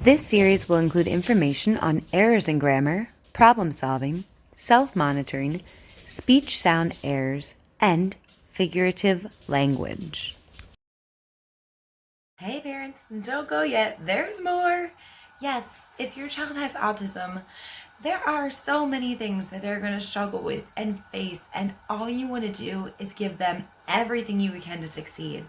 This series will include information on errors in grammar, problem solving, self-monitoring, speech sound errors, and figurative language. Hey parents, don't go yet. There's more. Yes, if your child has autism, there are so many things that they're going to struggle with and face, and all you want to do is give them everything you can to succeed.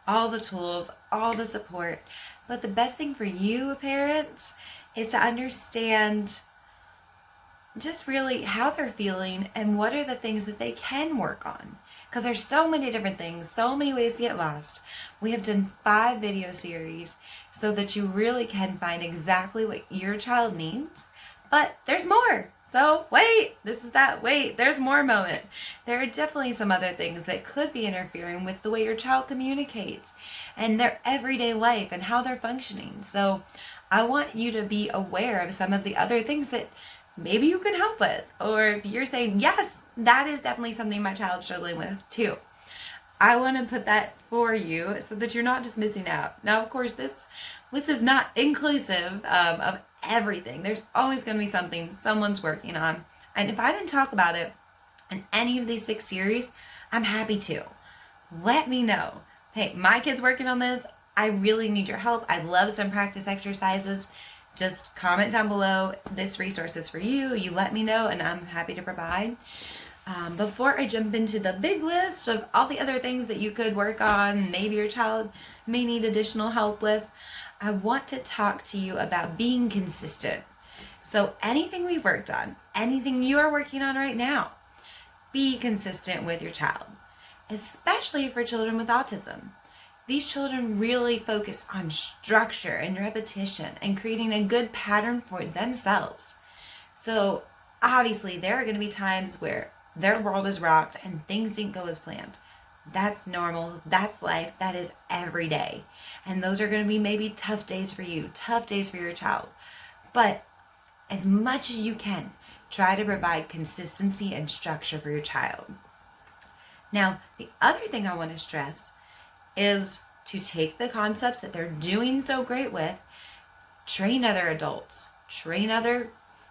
All the tools, all the support. But the best thing for you, parents, is to understand just really how they're feeling and what are the things that they can work on. Because there's so many different things, so many ways to get lost. We have done 5 video series so that you really can find exactly what your child needs. But there's more. So wait, there's more moment. There are definitely some other things that could be interfering with the way your child communicates and their everyday life and how they're functioning. So I want you to be aware of some of the other things that maybe you can help with. Or if you're saying, yes, that is definitely something my child's struggling with too, I want to put that for you so that you're not just missing out. Now, of course, this is not inclusive of everything. There's always going to be something someone's working on. And if I didn't talk about it in any of these 6 series, I'm happy to. Let me know. Hey, my kid's working on this. I really need your help. I'd love some practice exercises. Just comment down below. This resource is for you. You let me know and I'm happy to provide. Before I jump into the big list of all the other things that you could work on, maybe your child may need additional help with, I want to talk to you about being consistent. So anything we've worked on, anything you are working on right now, be consistent with your child, especially for children with autism. These children really focus on structure and repetition and creating a good pattern for themselves. So obviously there are going to be times where their world is rocked and things didn't go as planned. That's normal. That's life. That is every day. And those are going to be maybe tough days for you, tough days for your child. But as much as you can, try to provide consistency and structure for your child. Now, the other thing I want to stress is to take the concepts that they're doing so great with, train other adults, train other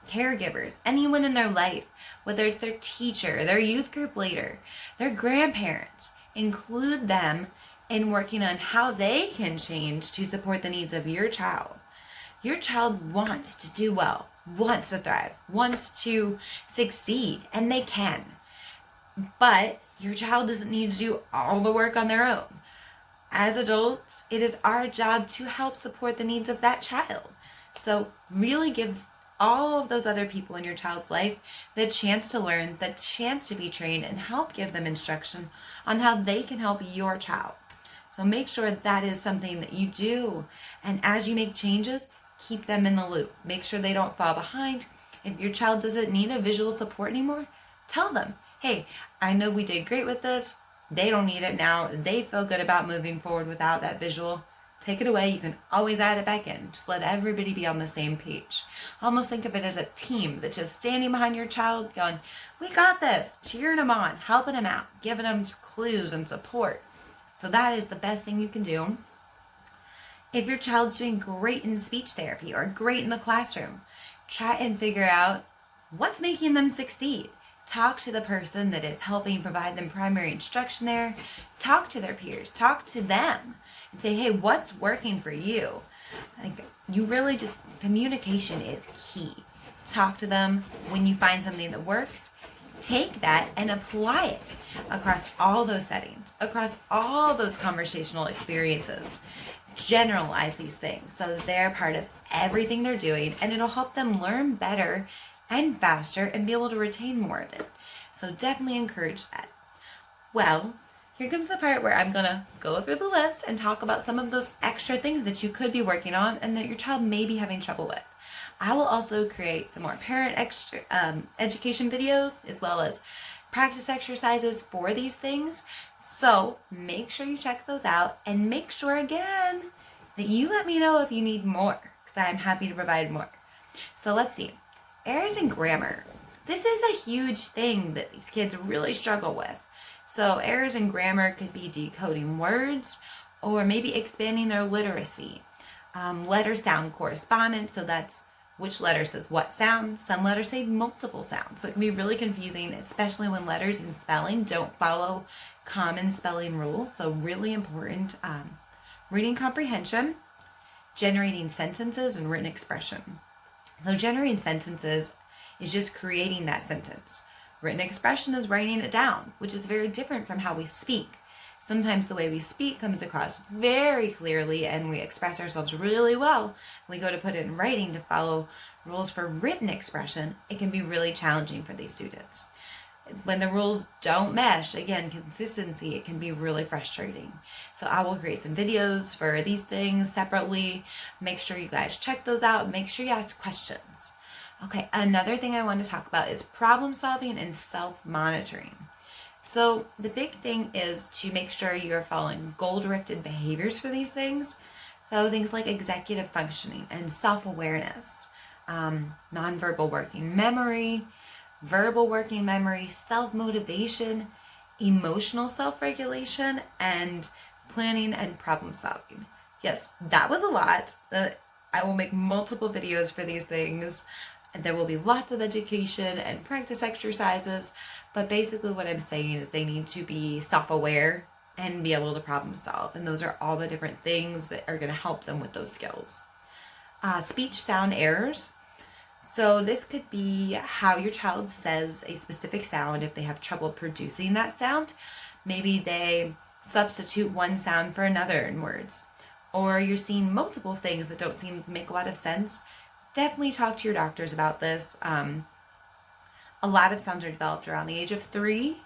caregivers, anyone in their life, whether it's their teacher, their youth group leader, their grandparents. Include them in working on how they can change to support the needs of your child. Your child wants to do well, wants to thrive, wants to succeed, and they can. But your child doesn't need to do all the work on their own. As adults, it is our job to help support the needs of that child. So really give all of those other people in your child's life the chance to learn, the chance to be trained, and help give them instruction on how they can help your child. So make sure that is something that you do. And as you make changes, keep them in the loop. Make sure they don't fall behind. If your child doesn't need a visual support anymore, tell them, hey, I know we did great with this. They don't need it now. They feel good about moving forward without that visual. Take it away. You can always add it back in. Just let everybody be on the same page. Almost think of it as a team that's just standing behind your child going, we got this, cheering them on, helping them out, giving them clues and support. So that is the best thing you can do. If your child's doing great in speech therapy or great in the classroom, try and figure out what's making them succeed. Talk to the person that is helping provide them primary instruction there. Talk to their peers. Talk to them and say, hey, what's working for you? Like, you really just, communication is key. Talk to them when you find something that works. Take that and apply it across all those settings, across all those conversational experiences. Generalize these things so that they're part of everything they're doing, and it'll help them learn better and faster and be able to retain more of it. So definitely encourage that. Well, here comes the part where I'm gonna go through the list and talk about some of those extra things that you could be working on and that your child may be having trouble with. I will also create some more parent education videos as well as practice exercises for these things. So make sure you check those out and make sure again that you let me know if you need more, because I'm happy to provide more. So let's see. Errors in grammar. This is a huge thing that these kids really struggle with. So errors in grammar could be decoding words or maybe expanding their literacy. Letter sound correspondence, so that's which letter says what sound. Some letters say multiple sounds, so it can be really confusing, especially when letters and spelling don't follow common spelling rules. So really important. Reading comprehension, generating sentences, and written expression. So generating sentences is just creating that sentence. Written expression is writing it down, which is very different from how we speak. Sometimes the way we speak comes across very clearly and we express ourselves really well. We go to put it in writing to follow rules for written expression. It can be really challenging for these students. When the rules don't mesh, again, consistency, it can be really frustrating. So I will create some videos for these things separately. Make sure you guys check those out. Make sure you ask questions. Okay, another thing I want to talk about is problem solving and self-monitoring. So the big thing is to make sure you're following goal-directed behaviors for these things. So things like executive functioning and self-awareness, nonverbal working memory, verbal working memory, self-motivation, emotional self-regulation, and planning and problem solving. Yes, that was a lot. I will make multiple videos for these things. And there will be lots of education and practice exercises, but basically what I'm saying is they need to be self-aware and be able to problem solve. And those are all the different things that are going to help them with those skills. Speech sound errors. So this could be how your child says a specific sound if they have trouble producing that sound. Maybe they substitute one sound for another in words. Or you're seeing multiple things that don't seem to make a lot of sense. Definitely talk to your doctors about this. A lot of sounds are developed around the age of 3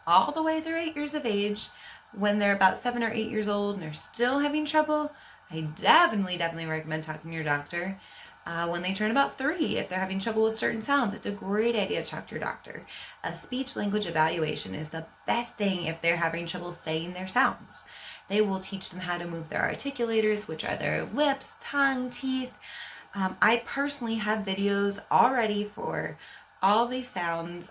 all the way through 8 years of age. When they're about 7 or 8 years old and they're still having trouble, I definitely recommend talking to your doctor. When they turn about 3, if they're having trouble with certain sounds, it's a great idea to talk to your doctor. A speech language evaluation is the best thing if they're having trouble saying their sounds. They will teach them how to move their articulators, which are their lips, tongue, teeth. I personally have videos already for all these sounds,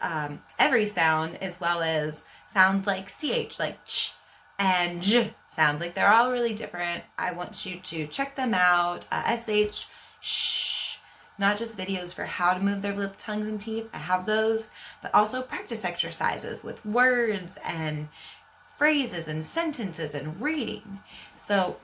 every sound, as well as sounds like CH, like ch and j sounds. Like they're all really different. I want you to check them out. SH, sh, not just videos for how to move their lip, tongues, and teeth. I have those, but also practice exercises with words and phrases and sentences and reading. So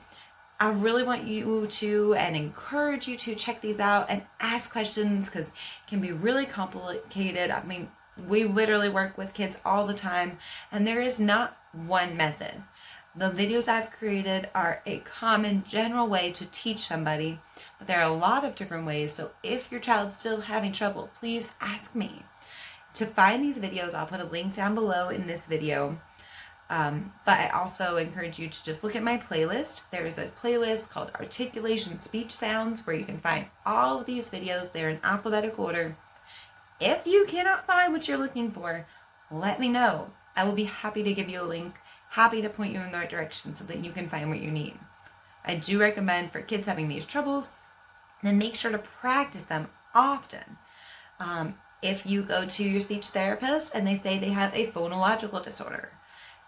I really want you to and encourage you to check these out and ask questions because it can be really complicated. I mean, we literally work with kids all the time and there is not one method. The videos I've created are a common general way to teach somebody, but there are a lot of different ways. So if your child's still having trouble, please ask me. To find these videos, I'll put a link down below in this video. But I also encourage you to just look at my playlist. There is a playlist called Articulation Speech Sounds where you can find all of these videos. They're in alphabetical order. If you cannot find what you're looking for, let me know. I will be happy to give you a link, happy to point you in the right direction so that you can find what you need. I do recommend for kids having these troubles, then make sure to practice them often. If you go to your speech therapist and they say they have a phonological disorder,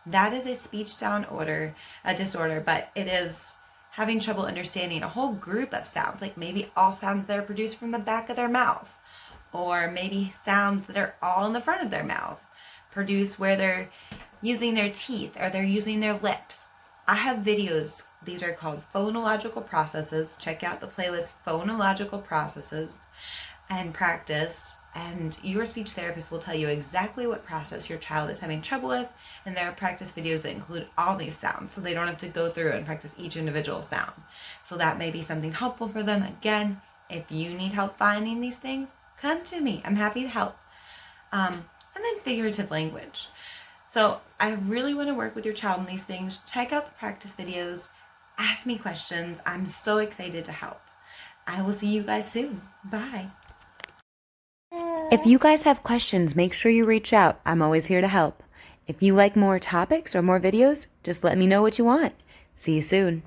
that is a speech sound disorder, but it is having trouble understanding a whole group of sounds, like maybe all sounds that are produced from the back of their mouth, or maybe sounds that are all in the front of their mouth, produced where they're using their teeth or they're using their lips. I have videos, these are called phonological processes. Check out the playlist Phonological Processes and practice. And your speech therapist will tell you exactly what process your child is having trouble with. And there are practice videos that include all these sounds, so they don't have to go through and practice each individual sound. So that may be something helpful for them. Again, if you need help finding these things, come to me. I'm happy to help. And then figurative language. So I really want to work with your child on these things. Check out the practice videos. Ask me questions. I'm so excited to help. I will see you guys soon. Bye. If you guys have questions, make sure you reach out. I'm always here to help. If you like more topics or more videos, just let me know what you want. See you soon.